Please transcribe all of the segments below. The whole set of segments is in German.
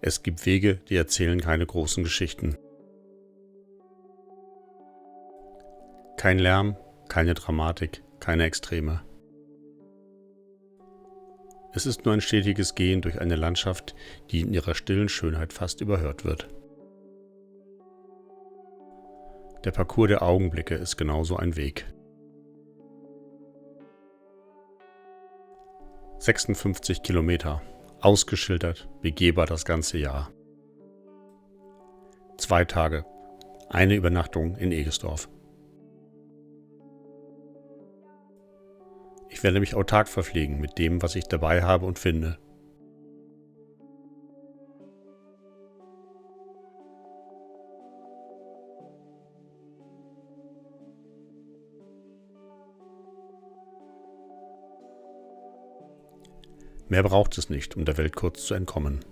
Es gibt Wege, die erzählen keine großen Geschichten. Kein Lärm, keine Dramatik, keine Extreme. Es ist nur ein stetiges Gehen durch eine Landschaft, die in ihrer stillen Schönheit fast überhört wird. Der Parcours der Augenblicke ist genauso ein Weg. 56 Kilometer, ausgeschildert, begehbar das ganze Jahr. 2 Tage, eine Übernachtung in Egesdorf. Ich werde mich autark verpflegen mit dem, was ich dabei habe und finde. Mehr braucht es nicht, um der Welt kurz zu entkommen.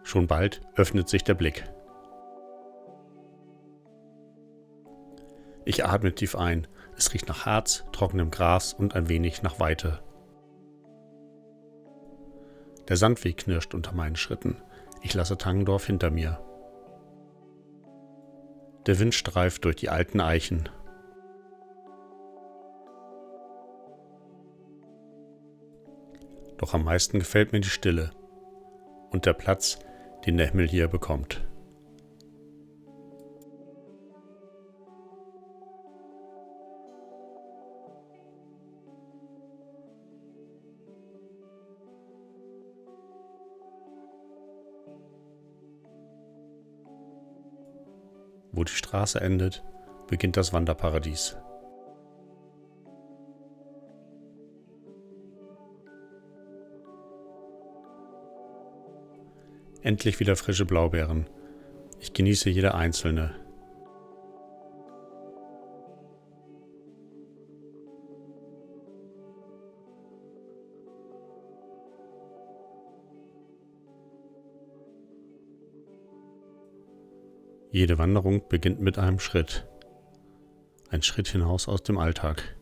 Schon bald öffnet sich der Blick. Ich atme tief ein. Es riecht nach Harz, trockenem Gras und ein wenig nach Weite. Der Sandweg knirscht unter meinen Schritten. Ich lasse Tangendorf hinter mir. Der Wind streift durch die alten Eichen. Doch am meisten gefällt mir die Stille und der Platz, den der Himmel hier bekommt. Wo die Straße endet, beginnt das Wanderparadies. Endlich wieder frische Blaubeeren. Ich genieße jede einzelne. Jede Wanderung beginnt mit einem Schritt. Ein Schritt hinaus aus dem Alltag.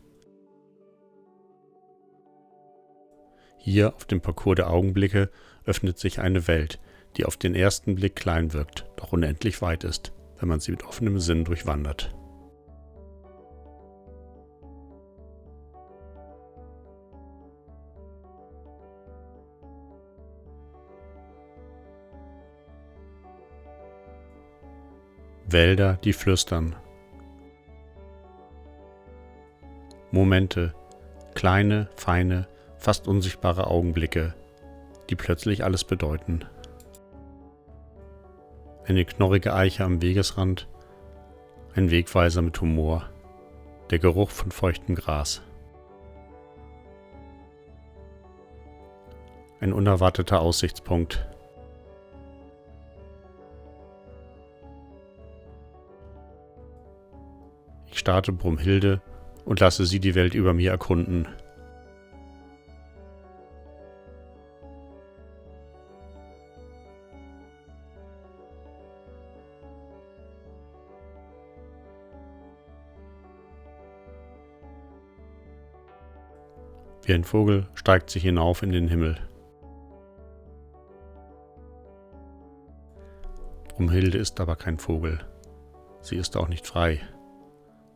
Hier auf dem Parcours der Augenblicke öffnet sich eine Welt, die auf den ersten Blick klein wirkt, doch unendlich weit ist, wenn man sie mit offenem Sinn durchwandert. Wälder, die flüstern. Momente, kleine, feine, fast unsichtbare Augenblicke, die plötzlich alles bedeuten. Eine knorrige Eiche am Wegesrand, ein Wegweiser mit Humor, der Geruch von feuchtem Gras. Ein unerwarteter Aussichtspunkt. Ich starte Brumhilde und lasse sie die Welt über mir erkunden. Wie ein Vogel steigt sie hinauf in den Himmel. Brumhilde ist aber kein Vogel. Sie ist auch nicht frei.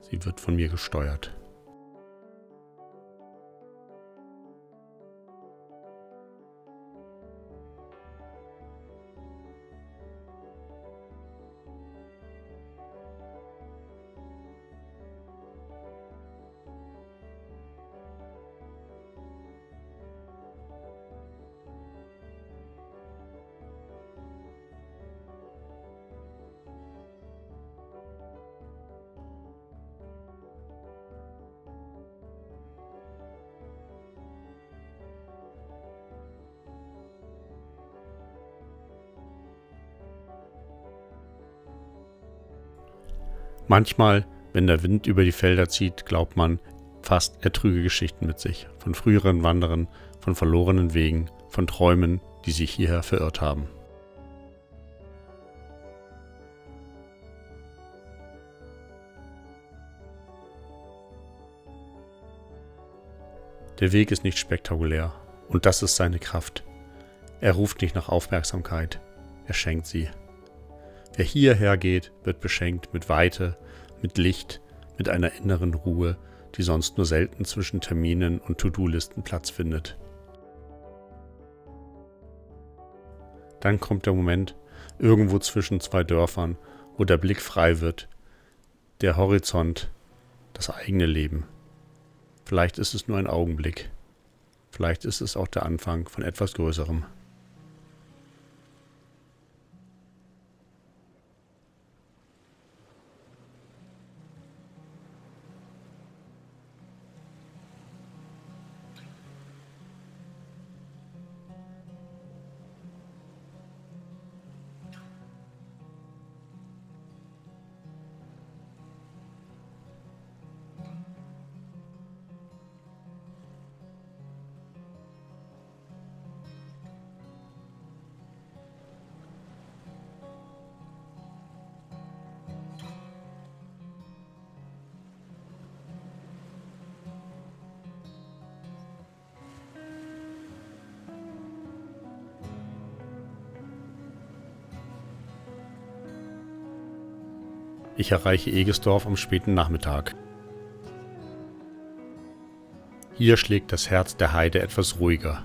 Sie wird von mir gesteuert. Manchmal, wenn der Wind über die Felder zieht, glaubt man fast, er trüge Geschichten mit sich, von früheren Wanderern, von verlorenen Wegen, von Träumen, die sich hierher verirrt haben. Der Weg ist nicht spektakulär, und das ist seine Kraft. Er ruft nicht nach Aufmerksamkeit, er schenkt sie. Wer hierher geht, wird beschenkt mit Weite, mit Licht, mit einer inneren Ruhe, die sonst nur selten zwischen Terminen und To-Do-Listen Platz findet. Dann kommt der Moment, irgendwo zwischen zwei Dörfern, wo der Blick frei wird, der Horizont, das eigene Leben. Vielleicht ist es nur ein Augenblick. Vielleicht ist es auch der Anfang von etwas Größerem. Ich erreiche Egesdorf am späten Nachmittag. Hier schlägt das Herz der Heide etwas ruhiger.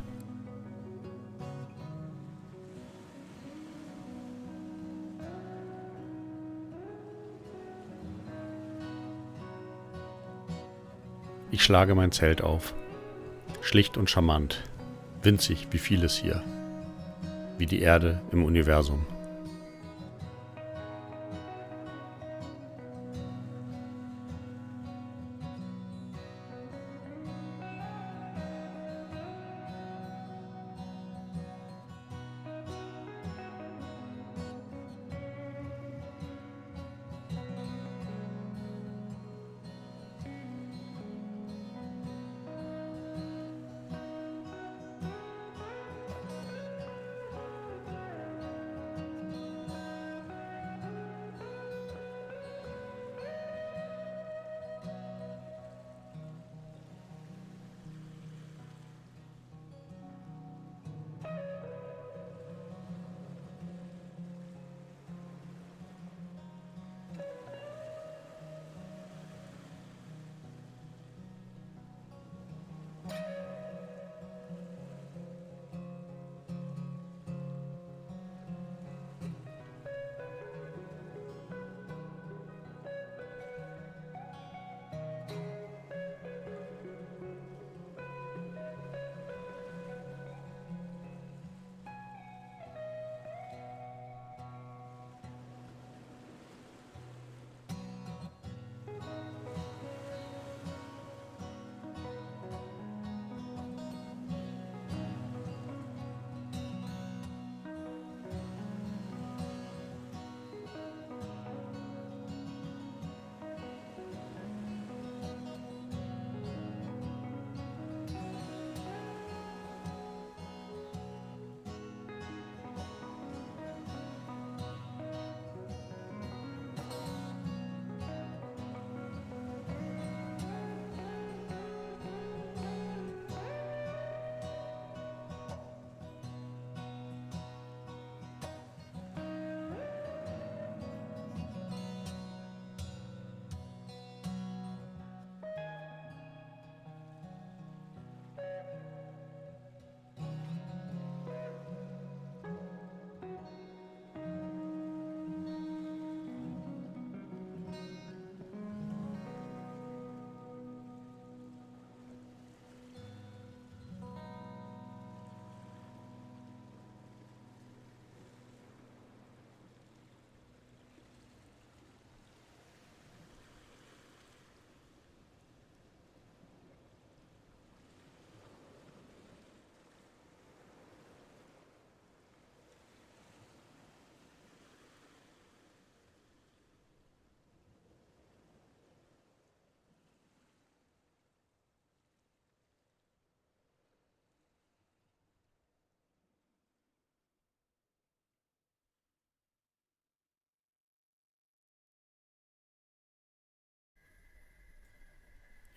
Ich schlage mein Zelt auf. Schlicht und charmant. Winzig wie vieles hier. Wie die Erde im Universum.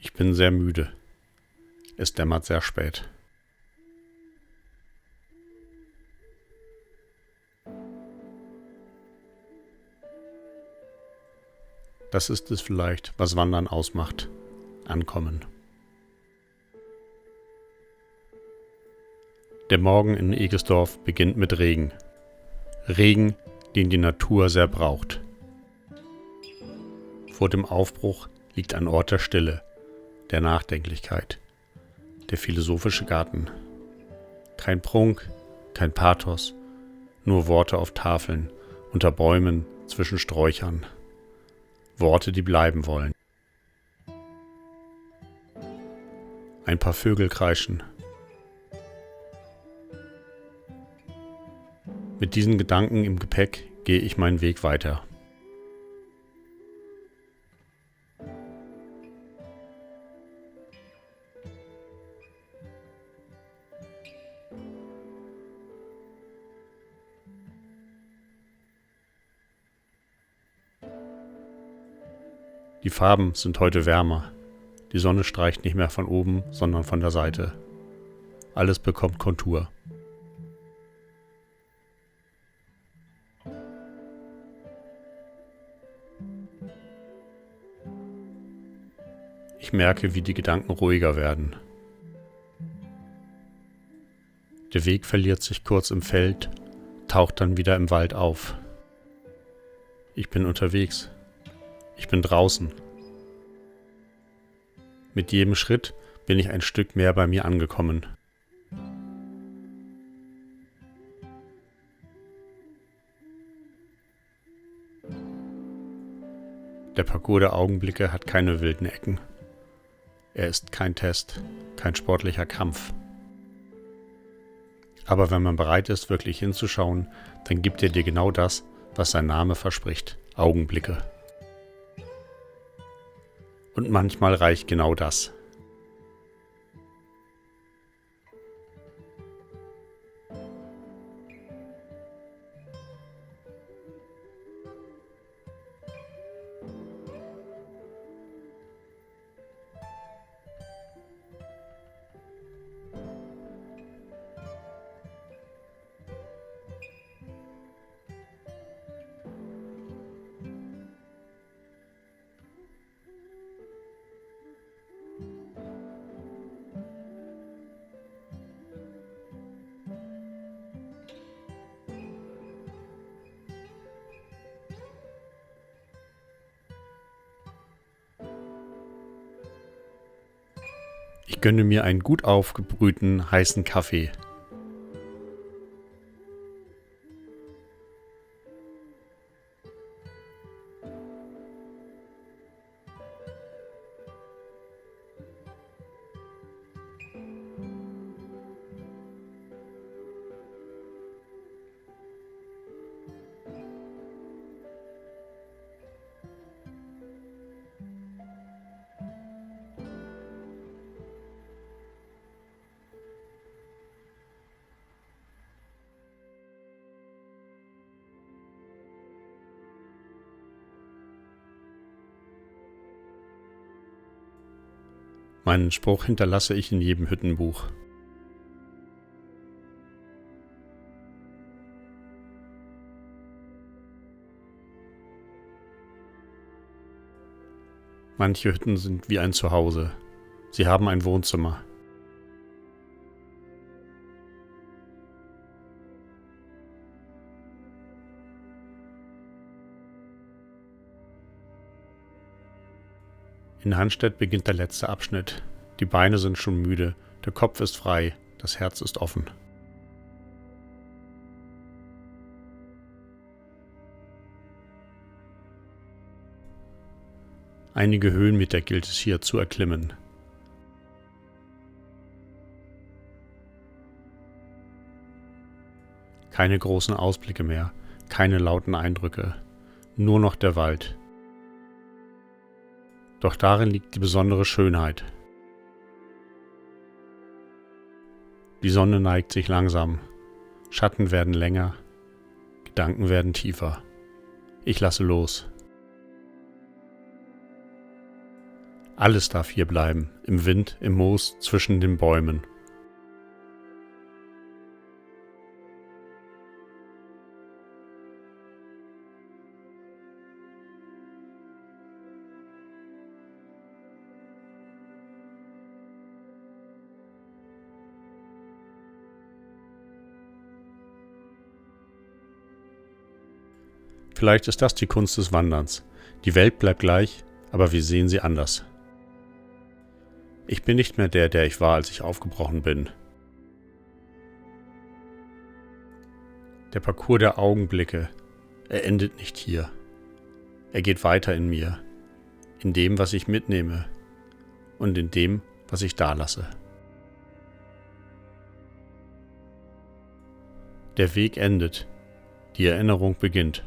Ich bin sehr müde. Es dämmert sehr spät. Das ist es vielleicht, was Wandern ausmacht. Ankommen. Der Morgen in Egesdorf beginnt mit Regen. Regen, den die Natur sehr braucht. Vor dem Aufbruch liegt ein Ort der Stille, der Nachdenklichkeit, der philosophische Garten. Kein Prunk, kein Pathos, nur Worte auf Tafeln, unter Bäumen, zwischen Sträuchern. Worte, die bleiben wollen. Ein paar Vögel kreischen. Mit diesen Gedanken im Gepäck gehe ich meinen Weg weiter. Die Farben sind heute wärmer. Die Sonne streicht nicht mehr von oben, sondern von der Seite. Alles bekommt Kontur. Ich merke, wie die Gedanken ruhiger werden. Der Weg verliert sich kurz im Feld, taucht dann wieder im Wald auf. Ich bin unterwegs. Ich bin draußen. Mit jedem Schritt bin ich ein Stück mehr bei mir angekommen. Der Parcours der Augenblicke hat keine wilden Ecken. Er ist kein Test, kein sportlicher Kampf. Aber wenn man bereit ist, wirklich hinzuschauen, dann gibt er dir genau das, was sein Name verspricht: Augenblicke. Und manchmal reicht genau das. Ich gönne mir einen gut aufgebrühten, heißen Kaffee. Meinen Spruch hinterlasse ich in jedem Hüttenbuch. Manche Hütten sind wie ein Zuhause. Sie haben ein Wohnzimmer. In Hanstedt beginnt der letzte Abschnitt. Die Beine sind schon müde, der Kopf ist frei, das Herz ist offen. Einige Höhenmeter gilt es hier zu erklimmen. Keine großen Ausblicke mehr, keine lauten Eindrücke, nur noch der Wald. Doch darin liegt die besondere Schönheit. Die Sonne neigt sich langsam, Schatten werden länger, Gedanken werden tiefer. Ich lasse los. Alles darf hier bleiben, im Wind, im Moos, zwischen den Bäumen. Vielleicht ist das die Kunst des Wanderns. Die Welt bleibt gleich, aber wir sehen sie anders. Ich bin nicht mehr der ich war, als ich aufgebrochen bin. Der Parcours der Augenblicke, er endet nicht hier. Er geht weiter in mir, in dem, was ich mitnehme und in dem, was ich dalasse. Der Weg endet, die Erinnerung beginnt.